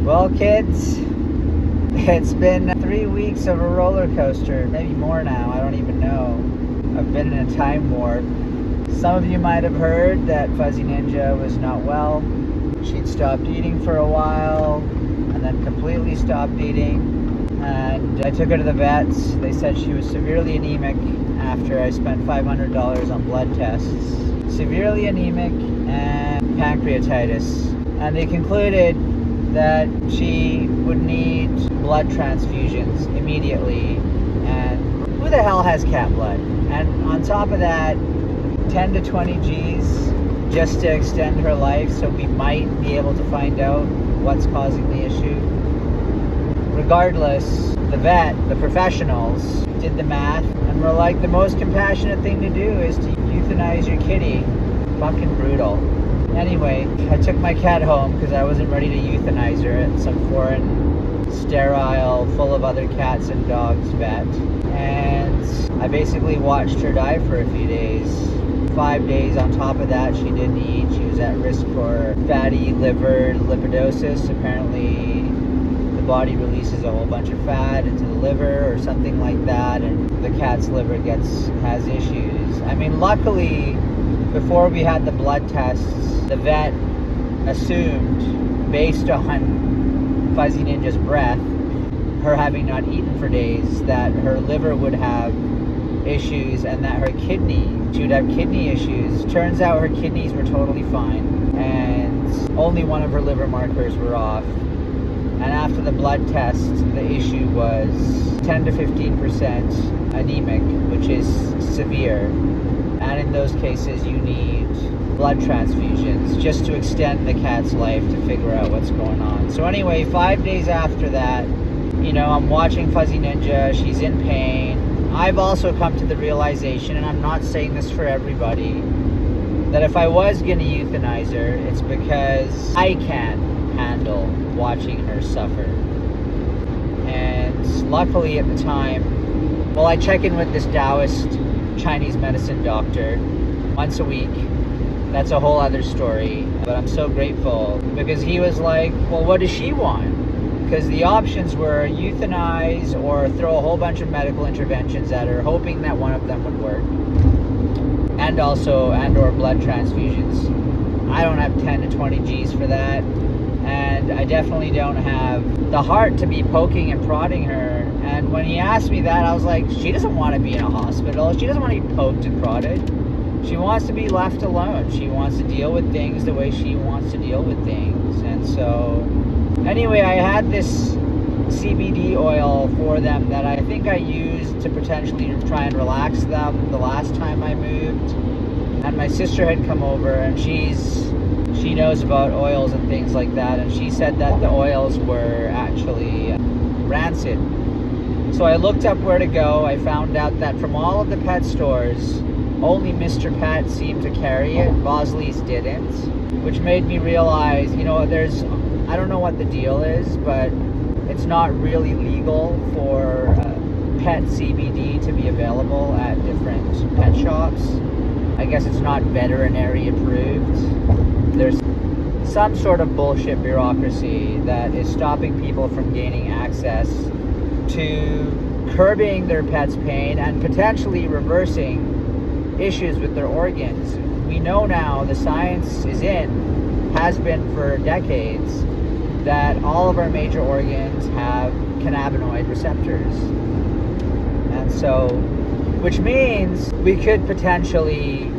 Well, kids, it's been 3 weeks of a roller coaster, maybe more now, I don't even know. I've been in a time warp. Some of you might have heard that Fuzzy Ninja was not well. She'd stopped eating for a while and then completely stopped eating. And I took her to the vets. They said she was severely anemic after I spent $500 on blood tests. Severely anemic and pancreatitis. And they concluded that she would need blood transfusions immediately. And who the hell has cat blood? And on top of that, 10 to 20 G's just to extend her life, so we might be able to find out what's causing the issue. Regardless, the professionals did the math and were like, the most compassionate thing to do is to euthanize your kitty. Fucking brutal. Anyway, I took my cat home because I wasn't ready to euthanize her at some foreign, sterile, full of other cats and dogs vet. And I basically watched her die for a few days. 5 days on top of that, she didn't eat. She was at risk for fatty liver lipidosis. Apparently, the body releases a whole bunch of fat into the liver or something like that, and the cat's liver has issues. I mean, luckily, before we had the blood tests, the vet assumed, based on Fuzzy Ninja's breath, her having not eaten for days, that her liver would have issues and that she would have kidney issues. Turns out her kidneys were totally fine and only one of her liver markers were off. And after the blood test, the issue was 10 to 15% anemic, which is severe. And in those cases, you need blood transfusions just to extend the cat's life to figure out what's going on. So anyway, 5 days after that, I'm watching Fuzzy Ninja. She's in pain. I've also come to the realization, and I'm not saying this for everybody, that if I was going to euthanize her, it's because I can't handle watching her suffer. And luckily at the time, I check in with this Taoist Chinese medicine doctor once a week. That's a whole other story, but I'm so grateful because he was like, well, what does she want? Because the options were euthanize or throw a whole bunch of medical interventions at her, hoping that one of them would work, and or blood transfusions. I don't have 10 to 20 G's for that, and I definitely don't have the heart to be poking and prodding her. And when he asked me that, I was like, she doesn't want to be in a hospital. She doesn't want to be poked and prodded. She wants to be left alone. She wants to deal with things the way she wants to deal with things. And so, anyway, I had this CBD oil for them that I think I used to potentially try and relax them the last time I moved. And my sister had come over, and she knows about oils and things like that, and she said that the oils were actually rancid. So I looked up where to go. I found out that from all of the pet stores, only Mr. Pet seemed to carry it. Bosley's didn't, which made me realize, I don't know what the deal is, but it's not really legal for pet CBD to be available at different pet shops. I guess it's not veterinary approved. There's some sort of bullshit bureaucracy that is stopping people from gaining access to curbing their pet's pain and potentially reversing issues with their organs. We know now, the science has been for decades, that all of our major organs have cannabinoid receptors. And so, which means we could potentially,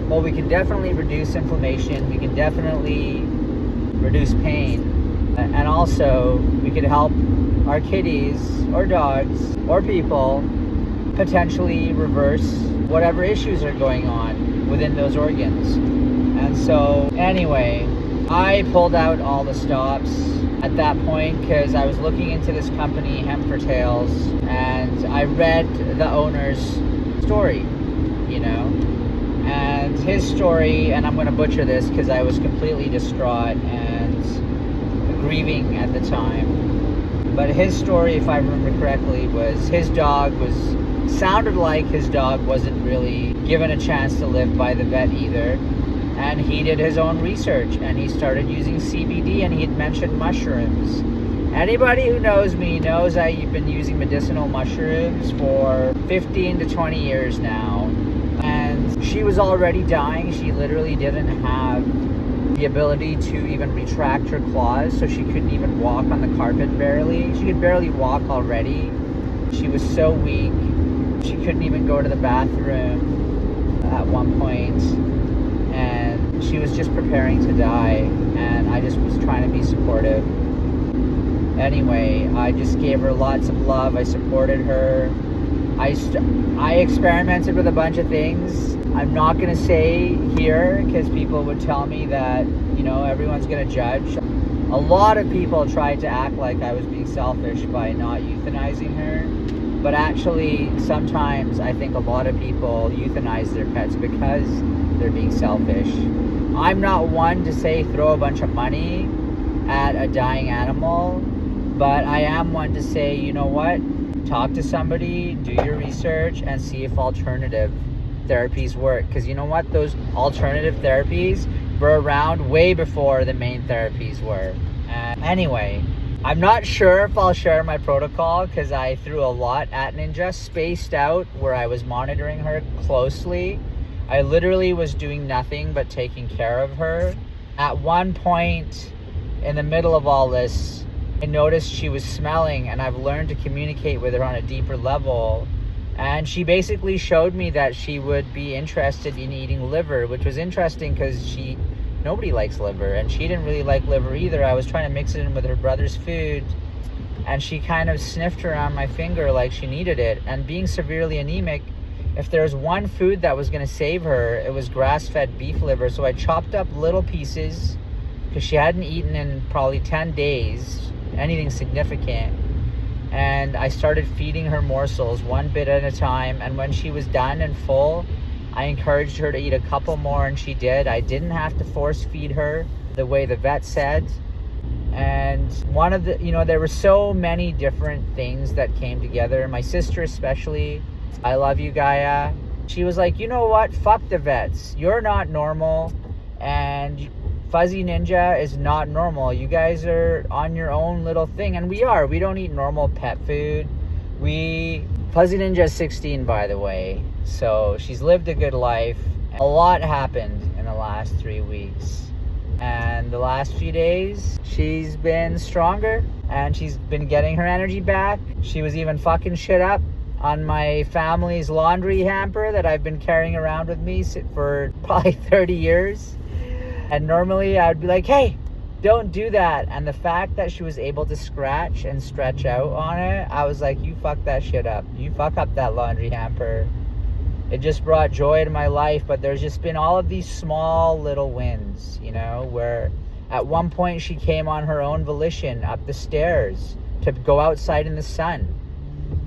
we can definitely reduce inflammation, we can definitely reduce pain, and also we could help our kitties or dogs or people potentially reverse whatever issues are going on within those organs. And so anyway, I pulled out all the stops at that point because I was looking into this company, Hemp for Tails, and I read the owner's story, and his story, and I'm going to butcher this because I was completely distraught and grieving at the time, but his story, if I remember correctly, was his dog sounded like his dog wasn't really given a chance to live by the vet either. And he did his own research, and he started using CBD, and he had mentioned mushrooms. Anybody who knows me knows I've been using medicinal mushrooms for 15 to 20 years now. And she was already dying. She literally didn't have the ability to even retract her claws, so she couldn't even walk on the carpet barely. She could barely walk already. She was so weak. She couldn't even go to the bathroom at one point. And she was just preparing to die, and I just was trying to be supportive. Anyway, I just gave her lots of love. I supported her. I experimented with a bunch of things. I'm not going to say here because people would tell me that, everyone's going to judge. A lot of people tried to act like I was being selfish by not euthanizing her. But actually, sometimes I think a lot of people euthanize their pets because they're being selfish. I'm not one to say throw a bunch of money at a dying animal, but I am one to say, you know what? Talk to somebody, do your research, and see if alternative therapies work. Because you know what? Those alternative therapies were around way before the main therapies were. And anyway, I'm not sure if I'll share my protocol because I threw a lot at Ninja, spaced out where I was monitoring her closely. I literally was doing nothing but taking care of her. At one point in the middle of all this, I noticed she was smelling, and I've learned to communicate with her on a deeper level. And she basically showed me that she would be interested in eating liver, which was interesting because nobody likes liver, and she didn't really like liver either. I was trying to mix it in with her brother's food, and she kind of sniffed around my finger like she needed it. And being severely anemic, if there was one food that was going to save her, it was grass-fed beef liver. So I chopped up little pieces because she hadn't eaten in probably 10 days, anything significant. And I started feeding her morsels one bit at a time. And when she was done and full, I encouraged her to eat a couple more, and she did. I didn't have to force feed her the way the vet said. And one of the, there were so many different things that came together. My sister especially, I love you, Gaia. She was like, you know what? Fuck the vets. You're not normal. And Fuzzy Ninja is not normal. You guys are on your own little thing. And we are. We don't eat normal pet food. Fuzzy Ninja is 16, by the way. So she's lived a good life. A lot happened in the last 3 weeks. And the last few days, she's been stronger. And she's been getting her energy back. She was even fucking shit up on my family's laundry hamper that I've been carrying around with me for probably 30 years. And normally I would be like, hey, don't do that. And the fact that she was able to scratch and stretch out on it, I was like, you fuck that shit up. You fuck up that laundry hamper. It just brought joy to my life. But there's just been all of these small little wins, where at one point she came on her own volition up the stairs to go outside in the sun.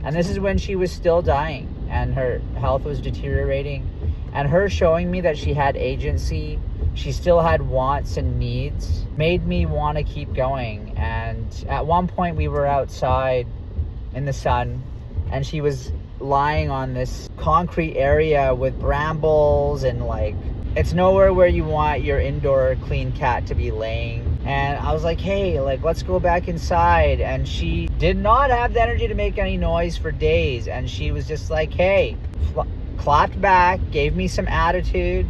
And this is when she was still dying and her health was deteriorating. And her showing me that she had agency, she still had wants and needs, made me want to keep going. And at one point we were outside in the sun, and she was lying on this concrete area with brambles, and it's nowhere where you want your indoor clean cat to be laying. And I was like, hey, let's go back inside. And she did not have the energy to make any noise for days. And she was just like, hey, clapped back, gave me some attitude,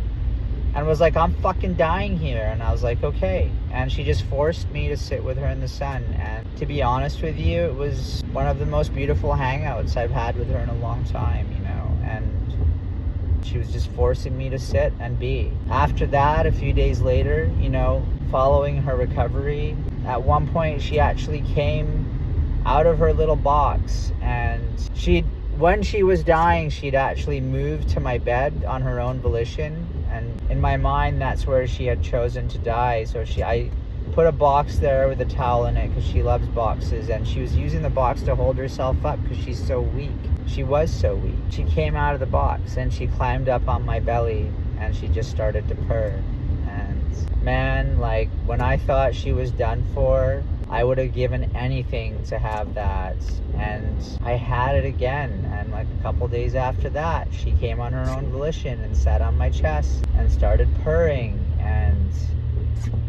and was like, I'm fucking dying here. And I was like, okay. And she just forced me to sit with her in the sun. And to be honest with you, it was one of the most beautiful hangouts I've had with her in a long time, and she was just forcing me to sit and be. After that, a few days later, following her recovery, at one point she actually came out of her little box, and when she was dying, she'd actually moved to my bed on her own volition. And in my mind, that's where she had chosen to die. So I put a box there with a towel in it because she loves boxes. And she was using the box to hold herself up because she's so weak. She was so weak. She came out of the box and she climbed up on my belly and she just started to purr. And man, when I thought she was done for, I would have given anything to have that. And I had it again. And a couple days after that, she came on her own volition and sat on my chest and started purring. And,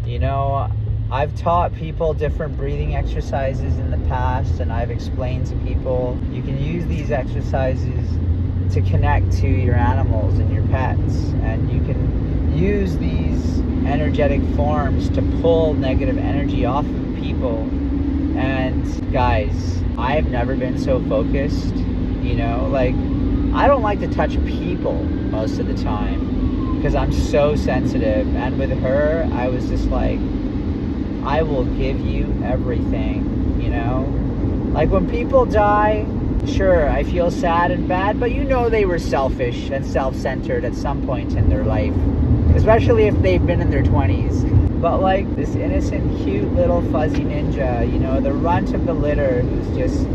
you know, I've taught people different breathing exercises in the past, and I've explained to people you can use these exercises to connect to your animals and your pets, and you can use these energetic forms to pull negative energy off of people. And guys, I've never been so focused, you know, like I don't like to touch people most of the time because I'm so sensitive. And with her, I was just like, I will give you everything, you know? Like when people die, sure, I feel sad and bad, but you know they were selfish and self-centered at some point in their life, especially if they've been in their 20s. But like this innocent, cute little fuzzy ninja, you know, the runt of the litter who's just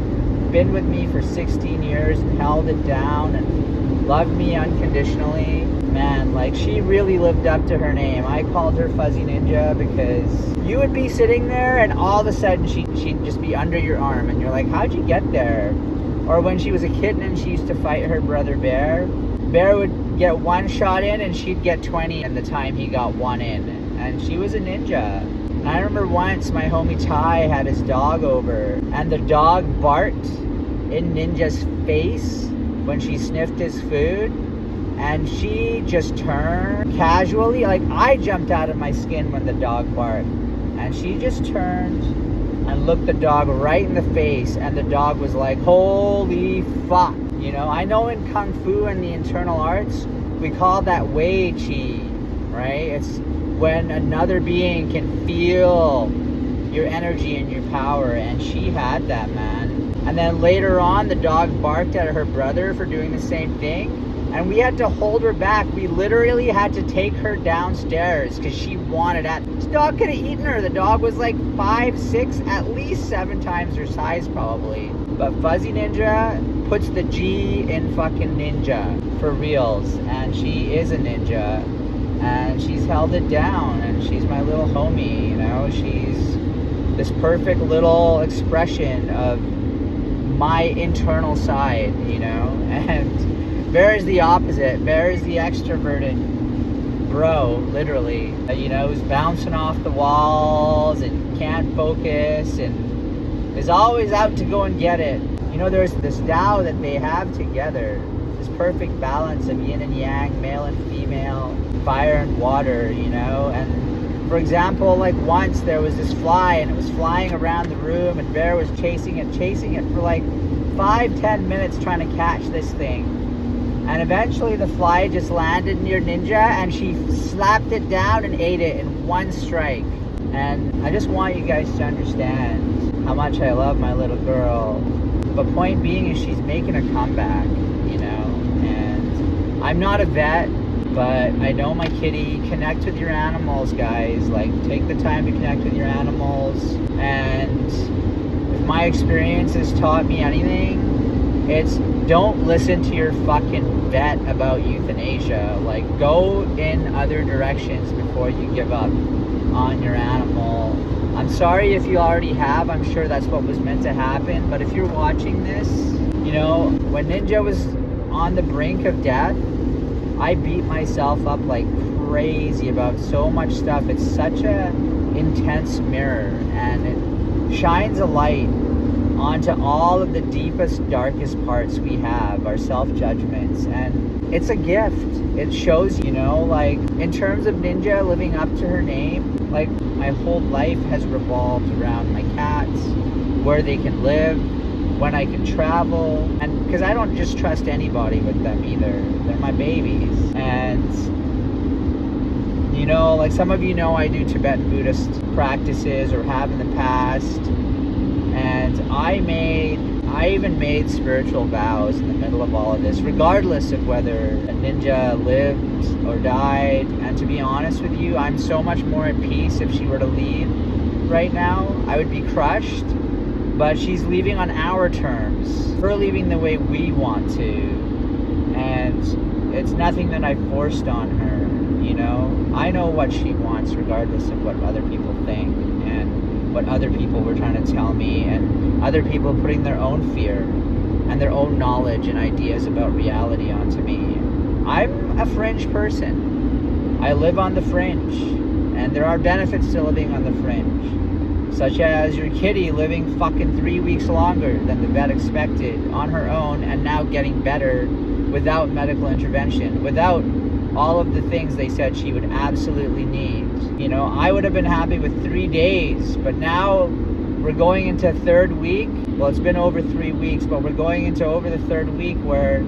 been with me for 16 years and held it down and loved me unconditionally. Man, like she really lived up to her name. I called her Fuzzy Ninja because you would be sitting there and all of a sudden she'd just be under your arm and you're like, how'd you get there? Or when she was a kitten and she used to fight her brother Bear, Bear would get one shot in and she'd get 20 in the time he got one in. And she was a ninja. And I remember once my homie Ty had his dog over and the dog barked in Ninja's face when she sniffed his food. And she just turned casually, like I jumped out of my skin when the dog barked. And she just turned and looked the dog right in the face, and the dog was like, holy fuck. You know, I know in Kung Fu and the internal arts, we call that Wei Chi, right? It's when another being can feel your energy and your power, and she had that, man. And then later on, the dog barked at her brother for doing the same thing. And we had to hold her back. We literally had to take her downstairs because she wanted it. This dog could have eaten her. The dog was like 5, 6, at least 7 times her size probably. But Fuzzy Ninja puts the G in fucking ninja for reals. And she is a ninja. And she's held it down. And she's my little homie, you know. She's this perfect little expression of my internal side, you know. And Bear is the opposite. Bear is the extroverted bro, literally. You know, who's bouncing off the walls and can't focus and is always out to go and get it. You know, there's this Tao that they have together. This perfect balance of yin and yang, male and female, fire and water, you know. And for example, like once there was this fly and it was flying around the room and Bear was chasing it for like 5-10 minutes trying to catch this thing. And eventually the fly just landed near Ninja and she slapped it down and ate it in one strike. And I just want you guys to understand how much I love my little girl. But point being is she's making a comeback, you know. And I'm not a vet, but I know my kitty. Connect with your animals, guys. Like, take the time to connect with your animals. And if my experience has taught me anything, it's don't listen to your fucking vet about euthanasia. Like, go in other directions before you give up on your animal. I'm sorry if you already have. I'm sure that's what was meant to happen. But if you're watching this, you know, when Ninja was on the brink of death, I beat myself up like crazy about so much stuff. It's such a intense mirror, and it shines a light onto all of the deepest, darkest parts we have, our self-judgments, and it's a gift. It shows, you know, like in terms of Ninja living up to her name, like my whole life has revolved around my cats, where they can live, when I can travel, and because I don't just trust anybody with them either. They're my babies. And you know, like some of you know, I do Tibetan Buddhist practices or have in the past. And I even made spiritual vows in the middle of all of this, regardless of whether a Ninja lived or died. And to be honest with you, I'm so much more at peace if she were to leave right now. I would be crushed, but she's leaving on our terms. Her leaving the way we want to. And it's nothing that I forced on her, you know? I know what she wants regardless of what other people think. What other people were trying to tell me, and other people putting their own fear and their own knowledge and ideas about reality onto me. I'm a fringe person. I live on the fringe, and there are benefits to living on the fringe, such as your kitty living fucking 3 weeks longer than the vet expected on her own, and now getting better without medical intervention, without all of the things they said she would absolutely need. You know, I would have been happy with 3 days, but now we're going into third week. Well, it's been over 3 weeks, but we're going into over the third week where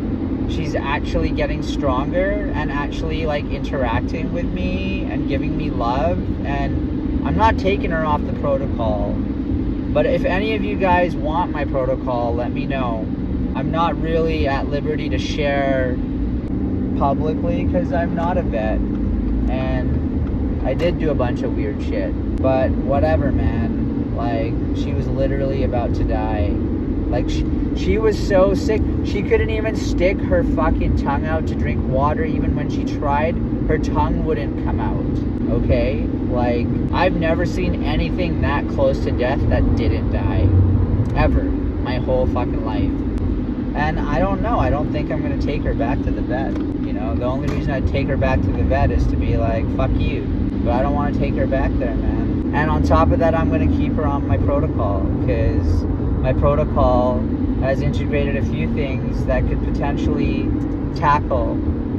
she's actually getting stronger and actually like interacting with me and giving me love. And I'm not taking her off the protocol, but if any of you guys want my protocol, let me know. I'm not really at liberty to share publicly because I'm not a vet, and I did do a bunch of weird shit, but whatever, man. Like, she was literally about to die. Like, she was so sick, she couldn't even stick her fucking tongue out to drink water. Even when she tried, her tongue wouldn't come out, okay? Like, I've never seen anything that close to death that didn't die, ever, my whole fucking life. And I don't know, I don't think I'm gonna take her back to the vet. You know, the only reason I'd take her back to the vet is to be like, fuck you. But I don't want to take her back there, man. And on top of that, I'm going to keep her on my protocol, because my protocol has integrated a few things that could potentially tackle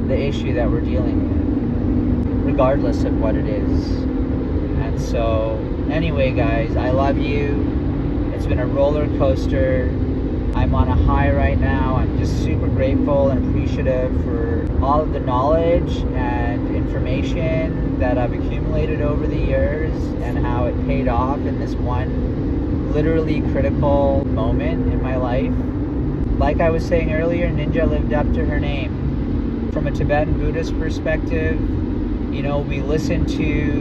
the issue that we're dealing with, regardless of what it is. And so, anyway, guys, I love you. It's been a roller coaster. I'm on a high right now. I'm just super grateful and appreciative for all of the knowledge and information that I've accumulated over the years, and how it paid off in this one literally critical moment in my life. Like I was saying earlier, Ninja lived up to her name. From a Tibetan Buddhist perspective, you know, we listen to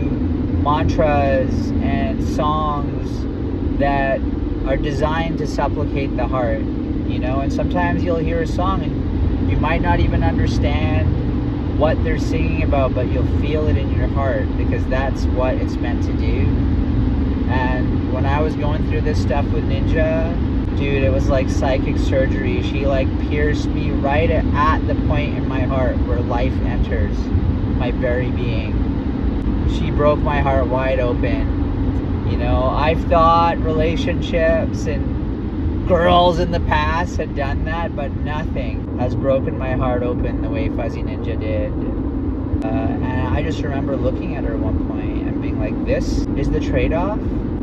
mantras and songs that are designed to supplicate the heart, you know, and sometimes you'll hear a song and you might not even understand what they're singing about, but you'll feel it in your heart, because that's what it's meant to do. And when I was going through this stuff with Ninja, dude, it was like psychic surgery. She like pierced me right at the point in my heart where life enters my very being. She broke my heart wide open. You know, I've thought relationships and girls in the past had done that, but nothing has broken my heart open the way Fuzzy Ninja did. And I just remember looking at her at one point and being like, this is the trade-off?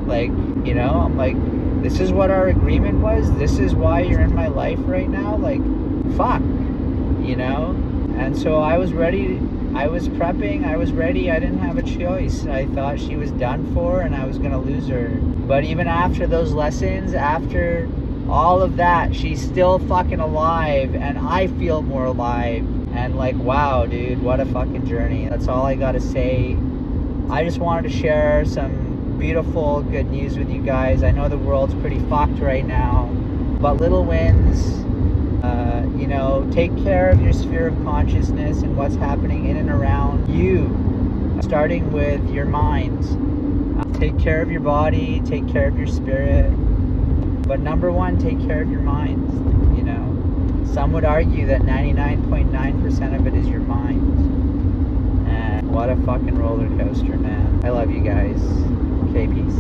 Like, you know, I'm like, this is what our agreement was? This is why you're in my life right now? Like, fuck, you know? And so I was ready. I was prepping, I was ready, I didn't have a choice. I thought she was done for and I was gonna lose her. But even after those lessons, after all of that, she's still fucking alive, and I feel more alive. And like, wow, dude, what a fucking journey. That's all I gotta say. I just wanted to share some beautiful, good news with you guys. I know the world's pretty fucked right now, but little wins. You know, take care of your sphere of consciousness and what's happening in and around you, starting with your mind. Take care of your body, take care of your spirit, but number one, take care of your mind. You know, some would argue that 99.9% of it is your mind. And what a fucking roller coaster, man. I love you guys. Okay, peace.